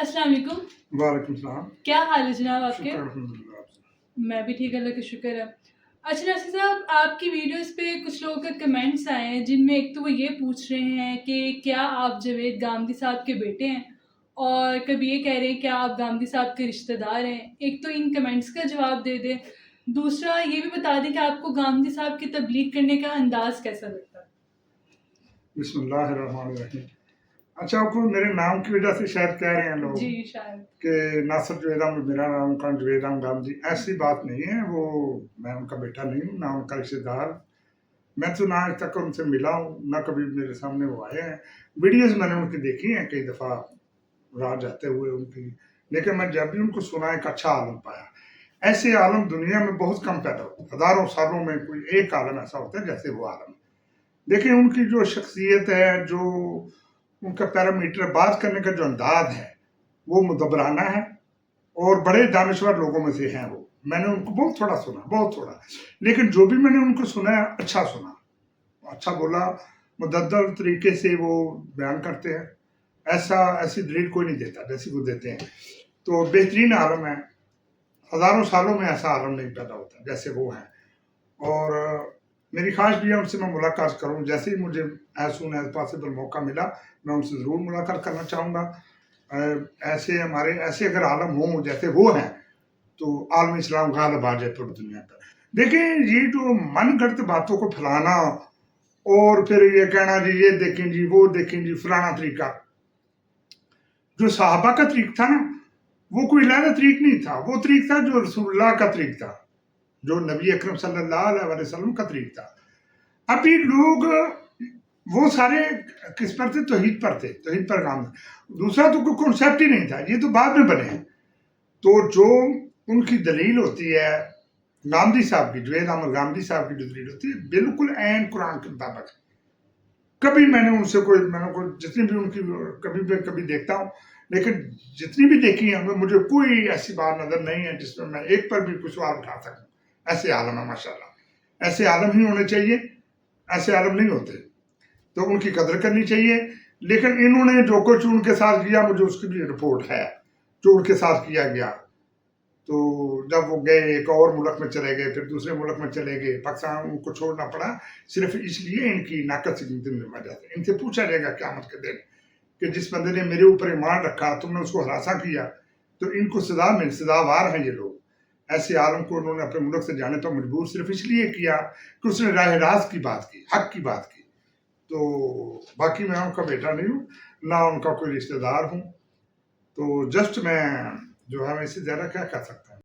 السلام علیکم. وعلیکم السلام. کیا حال ہے جناب آپ کے؟ شکر الحمدللہ. میں بھی ٹھیک، اللہ کا شکر ہے. اچھا ناصر صاحب، آپ کی ویڈیوز پہ کچھ لوگوں کے کمنٹس آئے ہیں جن میں ایک تو وہ یہ پوچھ رہے ہیں کہ کیا آپ جاوید گامدی صاحب کے بیٹے ہیں، اور کبھی یہ کہہ رہے ہیں کہ آپ گامدی صاحب کے رشتہ دار ہیں. ایک تو ان کمنٹس کا جواب دے دیں، دوسرا یہ بھی بتا دیں کہ آپ کو گامدی صاحب کی تبلیغ کرنے کا انداز کیسا لگتا ہے؟ بسم اللہ الرحمن الرحیم. اچھا، آپ کو میرے نام کی وجہ سے شاید کہہ رہے ہیں لوگ جی شاید کہ ناصر جاوید احمد میرا نام کا جاوید احمد گامدی. ایسی بات نہیں ہے. وہ میں ان کا بیٹا نہیں ہوں، نہ ان کا رشتے دار. میں تو نہ آج تک ان سے ملا ہوں، نہ کبھی میرے سامنے وہ آئے ہیں. ویڈیوز میں نے ان کی دیکھی ہیں کئی دفعہ راہ جاتے ہوئے ان کی، لیکن میں جب بھی ان کو سنا ایک اچھا عالم پایا. ایسے عالم دنیا میں بہت کم پیدا ہوتے ہیں. ہزاروں سالوں میں کوئی ایک عالم ایسا ہوتا ہے جیسے وہ عالم. دیکھیں ان کی جو شخصیت ہے، جو ان کا پیرامیٹر بات کرنے کا جو انداز ہے، وہ مدبرانہ ہے اور بڑے دانشور لوگوں میں سے ہیں. وہ میں نے ان کو بہت تھوڑا سنا، بہت تھوڑا، لیکن جو بھی میں نے ان کو سنا ہے اچھا سنا، اچھا بولا. مددر طریقے سے وہ بیان کرتے ہیں. ایسی دلیل کوئی نہیں دیتا جیسی وہ دیتے ہیں. تو بہترین عالم ہے. ہزاروں سالوں میں ایسا عالم نہیں پیدا ہوتا جیسے وہ ہیں. اور میری خواہش بھی ہے ان سے میں ملاقات کروں. جیسے ہی مجھے ایز سون ایز پاسبل موقع ملا، میں ان سے ضرور ملاقات کرنا چاہوں گا. ایسے اگر عالم ہوں جیسے وہ ہیں تو عالم اسلام غالب آ جائے پوری دنیا پر. دیکھیں یہ جو من گھڑت باتوں کو پھیلانا اور پھر یہ کہنا جی یہ دیکھیں جی وہ دیکھیں جی فلانا طریقہ، جو صحابہ کا طریق تھا نا، وہ کوئی علیحدہ طریق نہیں تھا. وہ طریق تھا جو رسول اللہ کا طریق تھا، جو نبی اکرم صلی اللہ علیہ وسلم کا طریق تھا. ابھی لوگ وہ سارے کس پر تھے؟ توحید پر تھے، توحید پر کام. دوسرا تو کوئی کنسیپٹ ہی نہیں تھا. یہ تو بعد میں بنے ہیں. تو جو ان کی دلیل ہوتی ہے گامدی صاحب کی، جاوید احمد گامدی صاحب کی جو دلیل ہوتی ہے بالکل عین قرآن کے مطابق. کبھی میں نے ان سے جتنی بھی ان کی کبھی دیکھتا ہوں، لیکن جتنی بھی دیکھی ہیں مجھے کوئی ایسی بات نظر نہیں ہے جس میں میں ایک پر بھی کوئی سوال اٹھا سکوں. ایسے عالم ہے ماشاءاللہ. ایسے عالم ہی ہونے چاہیے. ایسے عالم نہیں ہوتے تو ان کی قدر کرنی چاہیے. لیکن انہوں نے جو کچھ ان کے ساتھ کیا، مجھے اس کی بھی رپورٹ ہے جو ان کے ساتھ کیا گیا. تو جب وہ گئے ایک اور ملک میں چلے گئے، پھر دوسرے ملک میں چلے گئے. پاکستان ان کو چھوڑنا پڑا صرف اس لیے ان کی ناقص کی وجہ سے. ان سے پوچھا جائے گا قیامت کے دن کہ جس بندے نے میرے اوپر ایمان رکھا تم نے اس کو ہراساں کیا، تو ان کو سزاوار ہیں یہ لوگ. ایسے عالم کو انہوں نے اپنے ملک سے جانے پر مجبور صرف اس لیے کیا کہ اس نے راہ راست کی بات کی، حق کی بات کی. تو باقی میں ان کا بیٹا نہیں ہوں، نہ ان کا کوئی رشتہ دار ہوں. تو جسٹ میں جو ہے میں اس سے زیادہ کیا کہہ سکتا ہوں.